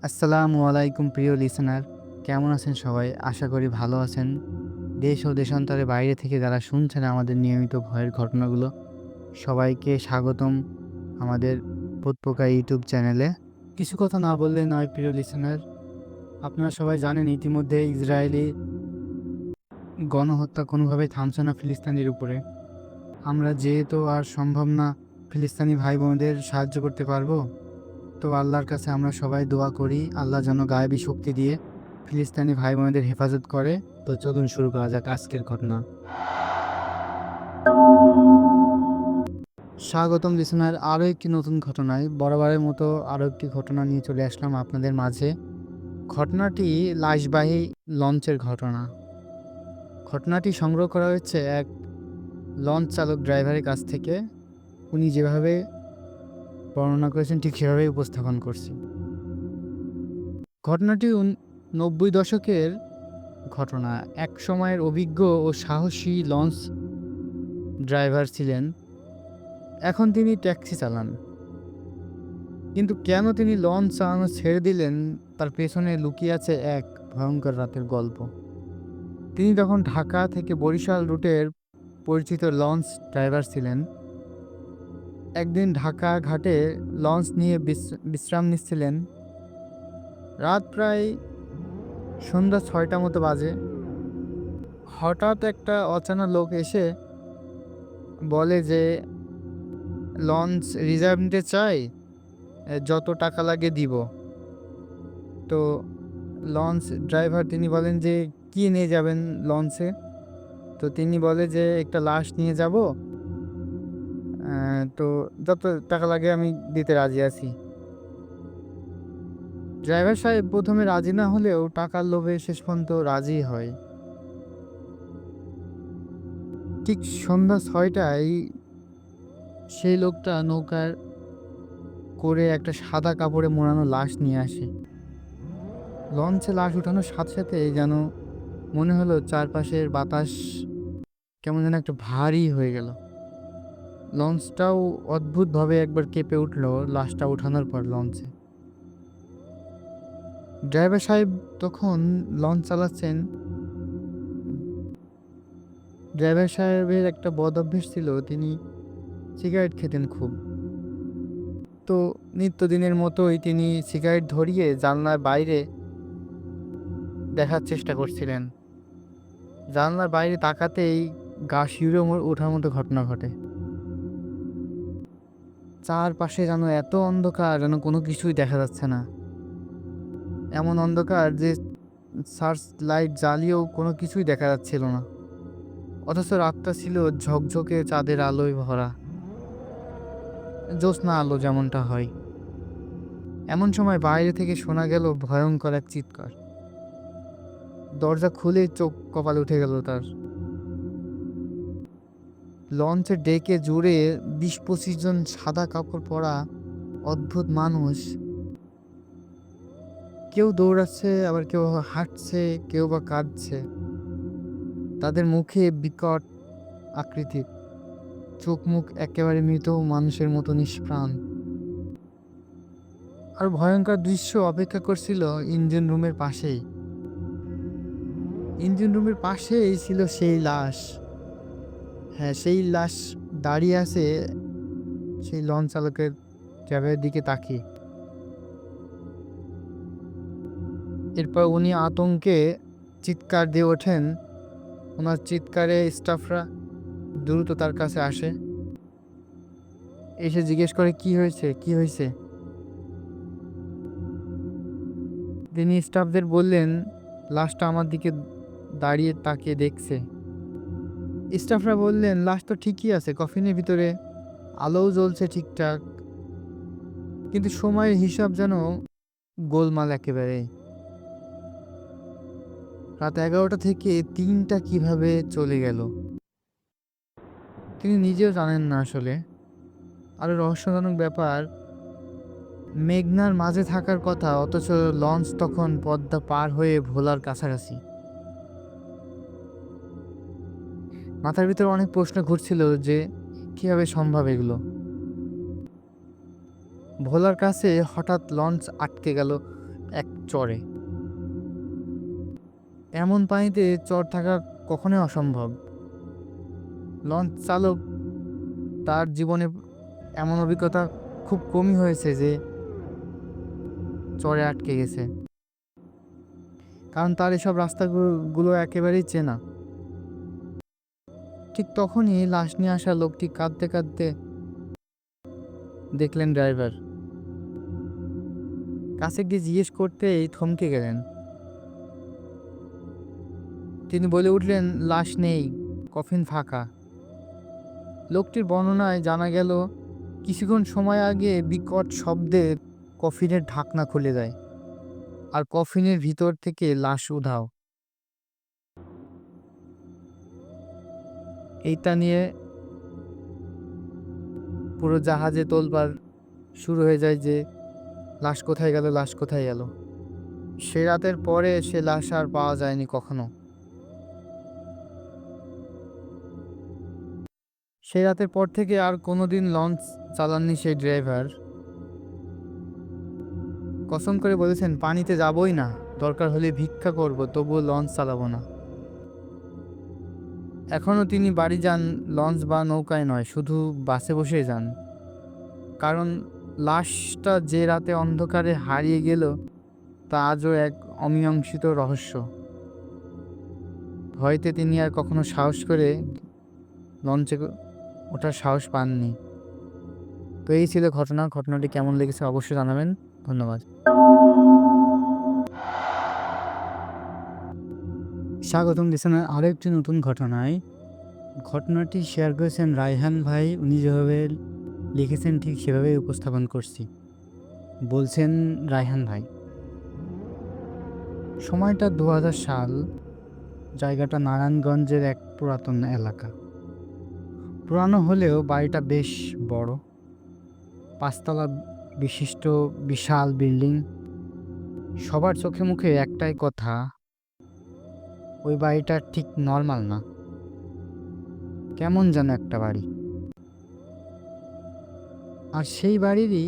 আসসালামু আলাইকুম প্রিয় লিসেনার, কেমন আছেন সবাই? আশা করি ভালো আছেন। দেশ ও দেশান্তরের বাইরে থেকে যারা শুনছেন আমাদের নিয়মিত ভয়ের ঘটনাগুলো, সবাইকে স্বাগতম আমাদের ভূতপোকা ইউটিউব চ্যানেলে। কিছু কথা না বললে নয় প্রিয় লিসেনার, আপনারা সবাই জানেন ইতিমধ্যে ইসরায়েলি গণহত্যা কোনোভাবেই থামছে না ফিলিস্তিনির উপরে। আমরা যেহেতু আর সম্ভব না ফিলিস্তিনি ভাই বোনদের সাহায্য করতে পারবো, তো আল্লাহর কাছে আমরা সবাই দোয়া করি আল্লাহ যেন গায়েবী শক্তি দিয়ে ফিলিস্তিনি ভাই বোনেদের হেফাজত করে। তো চলুন শুরু করা যাক আজকের ঘটনা। স্বাগতম লিসেনার আরও একটি নতুন ঘটনায়। বরাবরের মতো আরও একটি ঘটনা নিয়ে চলে আসলাম আপনাদের মাঝে। ঘটনাটি লাশবাহী লঞ্চের ঘটনা। ঘটনাটি সংগ্রহ করা হয়েছে এক লঞ্চ চালক ড্রাইভারের কাছ থেকে। উনি যেভাবে বর্ণনা করেছেন ঠিক সেভাবেই উপস্থাপন করছি। ঘটনাটি 90 দশকের ঘটনা। এক সময়ের অভিজ্ঞ ও সাহসী লঞ্চ ড্রাইভার ছিলেন। এখন তিনি ট্যাক্সি চালান। কিন্তু কেন তিনি লঞ্চ চালানো ছেড়ে দিলেন, তার পেছনে লুকিয়ে আছে এক ভয়ঙ্কর রাতের গল্প। তিনি তখন ঢাকা থেকে বরিশাল রুটের পরিচিত লঞ্চ ড্রাইভার ছিলেন। একদিন ঢাকা ঘাটে লঞ্চ নিয়ে বিশ্রাম নিচ্ছিলেন। রাত প্রায় সন্ধ্যা 6টা মতো বাজে। হঠাৎ একটা অচেনা লোক এসে বলে যে লঞ্চ রিজার্ভ নিতে চাই, যত টাকা লাগে দিব। তো লঞ্চ ড্রাইভার তিনি বলেন যে কি নিয়ে যাবেন লঞ্চে? তো তিনি বলে যে একটা লাশ নিয়ে যাব, তো যত টাকা লাগে আমি দিতে রাজি আছি। ড্রাইভার সাহেব প্রথমে রাজি না হলেও টাকার লোভে শেষ পর্যন্ত রাজি হয়। ঠিক সন্ধ্যা 6টায় সেই লোকটা নৌকার করে একটা সাদা কাপড়ে মোড়ানো লাশ নিয়ে আসে। লঞ্চে লাশ উঠানোর সাথে সাথে যেন মনে হলো চারপাশের বাতাস কেমন যেন একটা ভারী হয়ে গেল। লঞ্চটাও অদ্ভুতভাবে একবার কেঁপে উঠল লাশটা ওঠানোর পর লঞ্চে। ড্রাইভার সাহেব তখন লঞ্চ চালাচ্ছেন। ড্রাইভার সাহেবের একটা বদ অভ্যেস ছিল, তিনি সিগারেট খেতেন খুব। তো নিত্যদিনের মতোই তিনি সিগারেট ধরিয়ে জানলার বাইরে দেখার চেষ্টা করছিলেন। জানলার বাইরে তাকাতেই গা শিউরে ওঠার মতো ঘটনা ঘটে। চারপাশে যেন এত অন্ধকার, যেন কোনো কিছুই দেখা যাচ্ছে না। এমন অন্ধকার যে সার্চ লাইট জ্বালিয়েও কোনো কিছুই দেখা যাচ্ছিল না। অথচ রাতটা ছিল ঝকঝকে চাঁদের আলোয় ভরা, জ্যোৎস্না আলো যেমনটা হয়। এমন সময় বাইরে থেকে শোনা গেল ভয়ঙ্কর এক চিৎকার। দরজা খুলে চোখ কপালে উঠে গেল তার। লঞ্চের ডেকে জুড়ে 20-25 জন সাদা কাপড় পরা অদ্ভুত মানুষ। কেউ দৌড়াচ্ছে, আবার কেউ হাঁটছে, কেউ বা কাঁদছে। তাদের মুখে বিকট আকৃতির, চোখ মুখ একেবারে মৃত মানুষের মতো নিষ্প্রাণ। আর ভয়ঙ্কর দৃশ্য অপেক্ষা করছিল ইঞ্জিন রুমের পাশেই। ইঞ্জিন রুমের পাশেই ছিল সেই লাশ। হ্যাঁ, সেই লাশ দাঁড়িয়ে আছে সেই লঞ্চ চালকের ড্রাইভারের দিকে তাকিয়ে। এরপর উনি আতঙ্কে চিৎকার দিয়ে ওঠেন। ওনার চিৎকারে স্টাফরা দ্রুত তার কাছে আসে, এসে জিজ্ঞেস করে কি হয়েছে, কি হয়েছে। তিনি স্টাফদের বললেন লাশটা আমার দিকে দাঁড়িয়ে তাকিয়ে দেখছে। স্টাফরা বললেন লাশ তো ঠিকই আছে কফিনের ভিতরে, আলোও জ্বলছে ঠিকঠাক, কিন্তু সময়ের হিসাব যেন গোলমাল একেবারে। রাত 11টা থেকে 3টা কিভাবে চলে গেল তিনি নিজেও জানেন না আসলে। আরো রহস্যজনক ব্যাপার, মেঘনার মাঝে থাকার কথা, অথচ লঞ্চ তখন পদ্মা পার হয়ে ভোলার কাছাকাছি। মাথার ভিতরে অনেক প্রশ্ন ঘুরছিল যে কিভাবে সম্ভব এগুলো। ভোলার কাছে হঠাৎ লঞ্চ আটকে গেল, এক চরে। এমন পানিতে চর থাকা কখনোই অসম্ভব। লঞ্চ চালক তার জীবনে এমন অভিজ্ঞতা খুব কমই হয়েছে যে চরে আটকে গেছে, কারণ তার এসব রাস্তাগুলো একেবারেই চেনা। ঠিক তখনই লাশ নিয়ে আসা লোকটি কাঁদতে কাঁদতে দেখলেন ড্রাইভার। কাছে গিয়ে জিজ্ঞেস করতেই থমকে গেলেন। তিনি বলে উঠলেন, লাশ নেই, কফিন ফাঁকা। লোকটির বর্ণনায় জানা গেল, কিছুক্ষণ সময় আগে বিকট শব্দে কফিনের ঢাকনা খুলে যায়, আর কফিনের ভিতর থেকে লাশ উধাও। এইটা নিয়ে পুরো জাহাজে তোলপাড় শুরু হয়ে যায় যে লাশ কোথায় গেল, লাশ কোথায় গেল। সে রাতের পরে সে লাশ আর পাওয়া যায়নি কখনো। সেই রাতের পর থেকে আর কোনোদিন লঞ্চ চালাননি সেই ড্রাইভার। কসম করে বলেছেন, পানিতে যাবই না, দরকার হলে ভিক্ষা করব, তবুও লঞ্চ চালাবো না। এখনও তিনি বাড়ি যান লঞ্চ বা নৌকায় নয়, শুধু বাসে বসেই যান। কারণ লাশটা যে রাতে অন্ধকারে হারিয়ে গেল তা আজও এক অমীমাংসিত রহস্য। হয়তো তিনি আর কখনো সাহস করে লঞ্চে ওঠার সাহস পাননি। তো এই ছিল ঘটনাটি কেমন লেগেছে অবশ্যই জানাবেন। ধন্যবাদ। স্বাগতম দিচ্ছেন আরও একটি নতুন ঘটনায়। ঘটনাটি শেয়ার করেছেন রায়হান ভাই। উনি যেভাবে লিখেছেন ঠিক সেভাবেই উপস্থাপন করছি। বলছেন রায়হান ভাই, সময়টা 2000 সাল। জায়গাটা নারায়ণগঞ্জের এক পুরাতন এলাকা। পুরানো হলেও বাড়িটা বেশ বড়, 5 তলা বিশিষ্ট বিশাল বিল্ডিং। সবার চোখে মুখে একটাই কথা, ওই বাড়িটা ঠিক নর্মাল না, কেমন যেন একটা বাড়ি। আর সেই বাড়িরই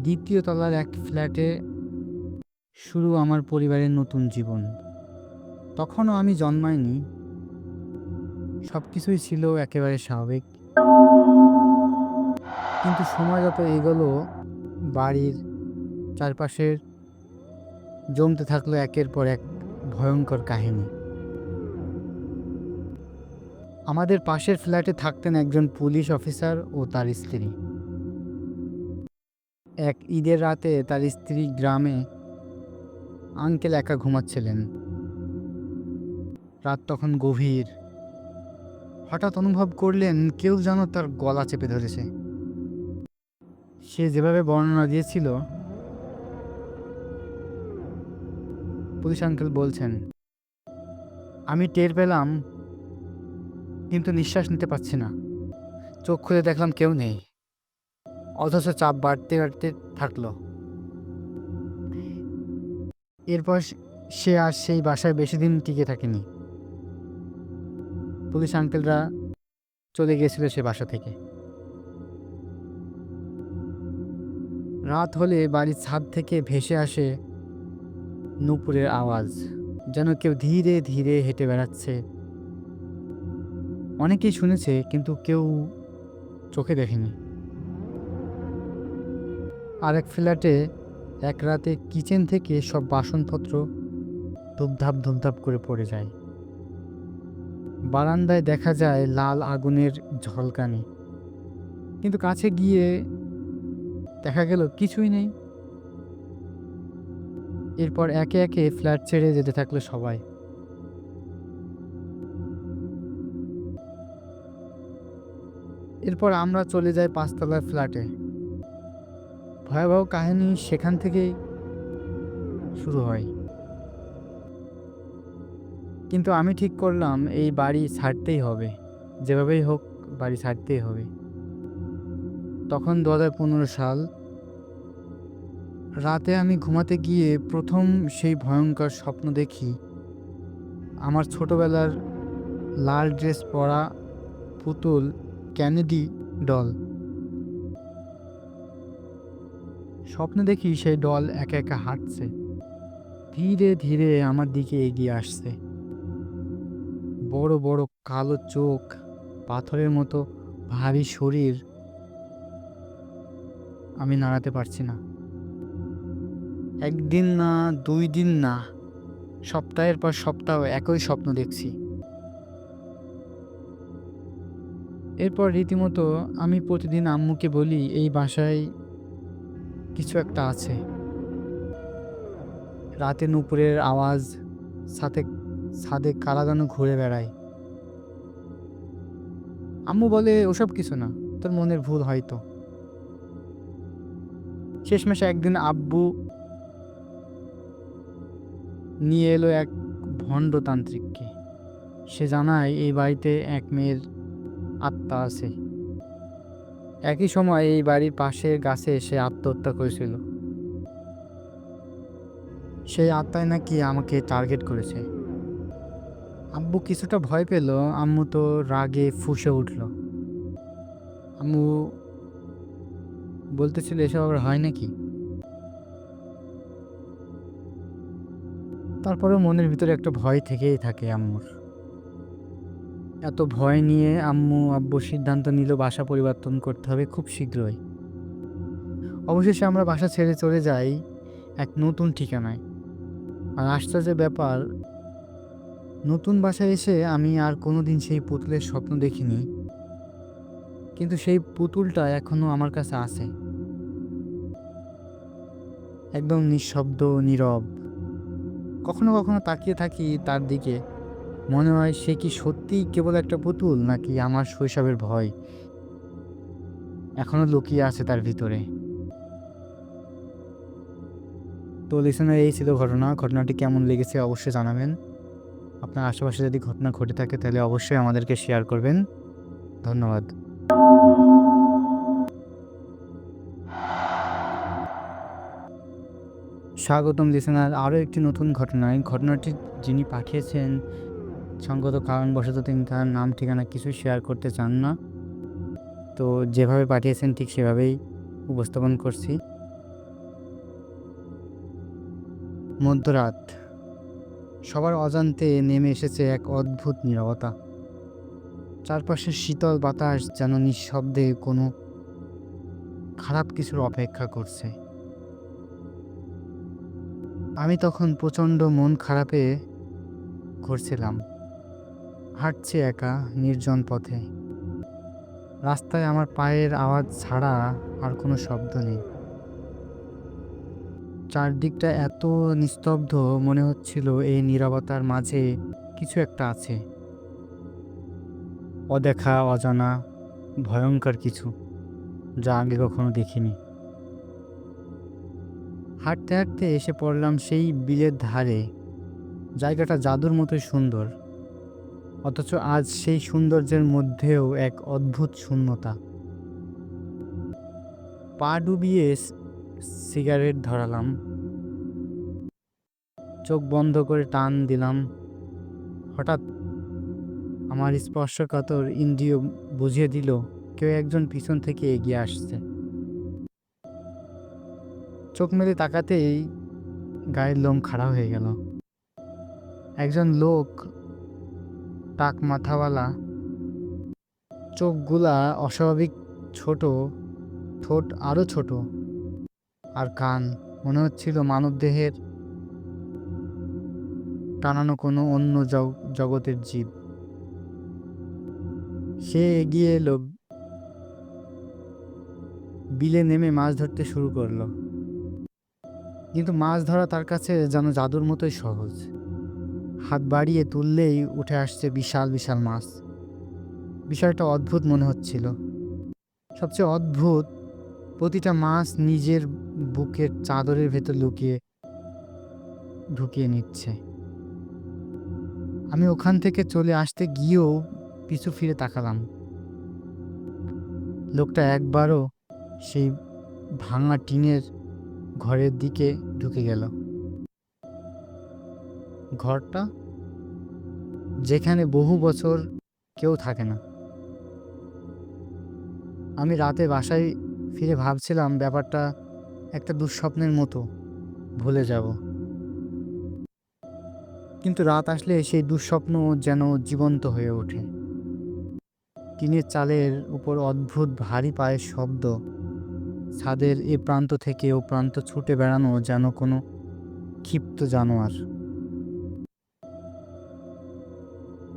দ্বিতীয় তলার এক ফ্ল্যাটে শুরু আমার পরিবারের নতুন জীবন। তখনও আমি জন্মাইনি, সব কিছুই ছিল একেবারে স্বাভাবিক। কিন্তু সময় যত এগোলো, বাড়ির চারপাশের জমতে থাকলো একের পর এক ভয়ঙ্কর কাহিনী। আমাদের পাশের ফ্ল্যাটে থাকতেন একজন পুলিশ অফিসার ও তার স্ত্রী। এক ঈদের রাতে তার স্ত্রী গ্রামে আঙ্কেল একা ঘুমাচ্ছিলেন। রাত তখন গভীর। হঠাৎ অনুভব করলেন কেউ যেন তার গলা চেপে ধরেছে। সে যেভাবে বর্ণনা দিয়েছিল, পুলিশ আঙ্কেল বলছেন, আমি টের পেলাম কিন্তু নিঃশ্বাস নিতে পারছি না। চোখ খুলে দেখলাম কেউ নেই, অথচ চাপ বাড়তে বাড়তে থাকলো। এরপর সে আর সেই বাসায় বেশি দিন টিকে থাকেনি। পুলিশ আঙ্কেলরা চলে গিয়েছিল সে বাসা থেকে। রাত হলে বাড়ির ছাদ থেকে ভেসে আসে নূপুরের আওয়াজ, যেন কেউ ধীরে ধীরে হেঁটে বেড়াচ্ছে। অনেকেই শুনেছে কিন্তু কেউ চোখে দেখেনি। আরেক ফ্ল্যাটে এক রাতে কিচেন থেকে সব বাসনপত্র ধূপধাপ ধূপধাপ করে পড়ে যায়। বারান্দায় দেখা যায় লাল আগুনের ঝলকানি, কিন্তু কাছে গিয়ে দেখা গেল কিছুই নেই। এরপর একে একে ফ্ল্যাট ছেড়ে যেতে থাকলো সবাই। এরপর আমরা চলে যাই 5 তলার ফ্ল্যাটে। ভয়াবহ কাহিনী সেখান থেকেই শুরু হয়। কিন্তু আমি ঠিক করলাম এই বাড়ি ছাড়তেই হবে, যেভাবেই হোক বাড়ি ছাড়তেই হবে। তখন 2015 সাল। রাতে আমি ঘুমাতে গিয়ে প্রথম সেই ভয়ঙ্কর স্বপ্ন দেখি। আমার ছোটবেলার লাল ড্রেস পরা পুতুল ক্যানেডি ডল। স্বপ্নে দেখি সেই ডল একা একা হাঁটছে, ধীরে ধীরে আমার দিকে এগিয়ে আসছে। বড় বড় কালো চোখ, পাথরের মতো ভারী শরীর। আমি নাড়াতে পারছি না। একদিন না, ২ দিন না, সপ্তাহের পর সপ্তাহ একই স্বপ্ন দেখছি। এরপর রীতিমতো আমি প্রতিদিন আম্মুকে বলি এই বাসায় কিছু একটা আছে। রাতে নুপুরের আওয়াজ, সাথে ছাদে কারা যেন ঘুরে বেড়ায়। আম্মু বলে ওসব কিছু না, তোর মনের ভুল হয়তো। শেষমেশে একদিন আব্বু নিয়ে এলো এক ভণ্ড তান্ত্রিককে। সে জানায় এই বাড়িতে এক মেয়ের আত্মা আছে। একই সময় এই বাড়ির পাশের গাছে সে আত্মহত্যা করেছিল। সেই আত্মায় নাকি আমাকে টার্গেট করেছে। আব্বু কিছুটা ভয় পেল, আম্মু তো রাগে ফুঁসে উঠল। আম্মু বলতেছিল এসব আবার হয় নাকি। তারপরেও মনের ভিতরে একটা ভয় থেকেই থাকে আম্মুর। এত ভয় নিয়ে আব্বু সিদ্ধান্ত নিল বাসা পরিবর্তন করতে হবে খুব শীঘ্রই। অবশেষে আমরা বাসা ছেড়ে চলে যাই এক নতুন ঠিকানায়। আর আশ্চর্যের ব্যাপার, নতুন বাসায় এসে আমি আর কোনোদিন সেই পুতুলের স্বপ্ন দেখিনি, কিন্তু সেই পুতুলটা এখনো আমার কাছে আছে, একদম নিঃশব্দ, নীরব। কখনো কখনো তাকিয়ে থাকি তার দিকে, মনে হয় সে কি সত্যিই কেবল একটা পুতুল, নাকি আমার শৈশবের ভয় এখনো লুকিয়ে আছে তার ভিতরে। তো লিসেনার, এই ছিল ঘটনাটি কেমন লেগেছে অবশ্যই জানাবেন। আপনার আশেপাশে যদি ঘটনা ঘটে থাকে তাহলে অবশ্যই আমাদেরকে শেয়ার করবেন। ধন্যবাদ। স্বাগতম লিসেনার আরও একটি নতুন ঘটনায়। ঘটনাটি যিনি পাঠিয়েছেন সঙ্গত কারণবশত তিনি তার নাম ঠিকানা কিছু শেয়ার করতে চান না, তো যেভাবে পাঠিয়েছেন ঠিক সেভাবেই উপস্থাপন করছি। মধ্যরাত, সবার অজান্তে নেমে এসেছে এক অদ্ভুত নীরবতা। চারপাশের শীতল বাতাস যেন নিঃশব্দে কোনো খারাপ কিছুর অপেক্ষা করছে। আমি তখন প্রচণ্ড মন খারাপে ঘুরছিলাম, হাঁটছি একা নির্জন পথে। রাস্তায় আমার পায়ের আওয়াজ ছাড়া আর কোনো শব্দ নেই। চারদিকটা এত নিস্তব্ধ, মনে হচ্ছিল এই নীরবতার মাঝে কিছু একটা আছে, অদেখা, অজানা, ভয়ঙ্কর কিছু, যা আগে কখনো দেখিনি। হাঁটতে হাঁটতে এসে পড়লাম সেই বিলের ধারে। জায়গাটা জাদুর মতোই সুন্দর, অথচ আজ সেই সৌন্দর্যের মধ্যেও এক অদ্ভুত শূন্যতা। পা ডুবিয়ে সিগারেট ধরালাম, চোখ বন্ধ করে টান দিলাম। হঠাৎ আমার স্পর্শকাতর ইন্দ্রিয় বুঝিয়ে দিল কেউ একজন পিছন থেকে এগিয়ে আসছে। চোখ মেলে তাকাতেই গায়ের লোম খাড়া হয়ে গেল। একজন লোক, টাক মাথাওয়ালা, চোখগুলা অস্বাভাবিক ছোট, ঠোঁট আরো ছোট, আর কান মনে হচ্ছিল মানবদেহের টানানো কোনো অন্য জগতের জীব। সে এগিয়ে এলো, বিলে নেমে মাছ ধরতে শুরু করলো। কিন্তু মাছ ধরা তার কাছে যেন জাদুর মতোই সহজ। হাত বাড়িয়ে তুললেই উঠে আসছে বিশাল বিশাল মাছ। বিষয়টা অদ্ভুত মনে হচ্ছিল। সবচেয়ে অদ্ভুত, প্রতিটা মাছ নিজের বুকের চাদরের ভেতর ঢুকিয়ে নিচ্ছে। আমি ওখান থেকে চলে আসতে গিয়েও পিছু ফিরে তাকালাম। লোকটা একবারও সেই ভাঙা টিনের ঘরের দিকে ঢুকে গেল। ঘরটা যেখানে বহু বছর কেউ থাকে না। আমি রাতে বাসায় ফিরে ভাবছিলাম ব্যাপারটা একটা দুঃস্বপ্নের মতো, ভুলে যাব। কিন্তু রাত আসলে সেই দুঃস্বপ্ন যেন জীবন্ত হয়ে ওঠে। টিনের চালের উপর অদ্ভুত ভারী পায়ের শব্দ, ছাদের এ প্রান্ত থেকে ও প্রান্ত ছুটে বেড়ানো যেন কোনো ক্ষিপ্ত জানোয়ার।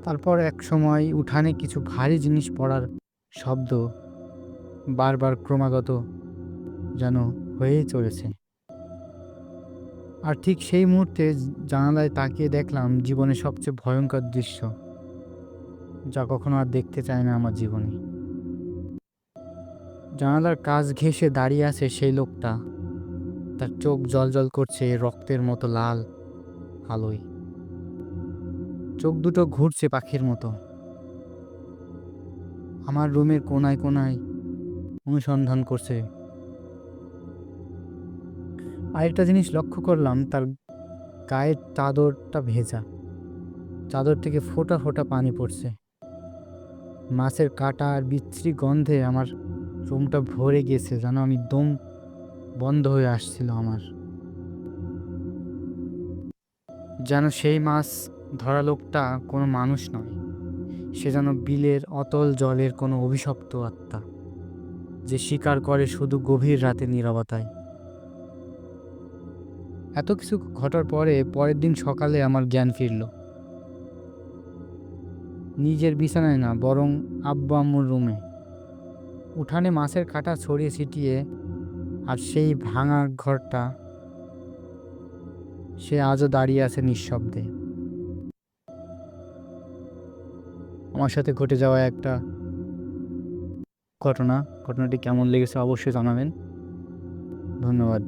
তারপর একসময় উঠানে কিছু ভারী জিনিস পড়ার শব্দ বারবার ক্রমাগত যেন হয়েই চলেছে। আর ঠিক সেই মুহূর্তে জানালায় তাকিয়ে দেখলাম জীবনের সবচেয়ে ভয়ঙ্কর দৃশ্য, যা কখনো আর দেখতে চাই না আমার জীবনে। জানালার কাছ ঘেঁষে দাঁড়িয়ে আছে সেই লোকটা, তার চোখ জ্বলজ্বল করছে রক্তের মতো লাল আলোয়। চোখ দুটো ঘুরছে পাখির মতো। আমার রুমের কোনায় কোনায় অনুসন্ধান করছে। আরেকটা জিনিস লক্ষ্য করলাম, তার গায়ের চাদরটা ভেজা। চাদর থেকে ফোঁটা ফোঁটা পানি পড়ছে। মাছের কাঁটা আর বিশ্রী গন্ধে আমার রুমটা ভরে গেছে, যেন আমি দম বন্ধ হয়ে আসছিল আমার। যেন সেই মাছ ধরা লোকটা কোনো মানুষ নয়, সে যেন বিলের অতল জলের কোনো অভিশপ্ত আত্মা, যে শিকার করে শুধু গভীর রাতে নীরবতায়। এত কিছু ঘটার পরে পরের দিন সকালে আমার জ্ঞান ফিরল। নিজের বিছানায় না, বরং আব্বু আম্মুর রুমে। উঠানে মাছের কাঁটা ছড়িয়ে ছিটিয়ে, আর সেই ভাঙা ঘরটা, সে আজও দাঁড়িয়ে আছে নিঃশব্দে। আমার সাথে ঘটে যাওয়া একটা ঘটনাটি কেমন লেগেছে অবশ্যই জানাবেন। ধন্যবাদ।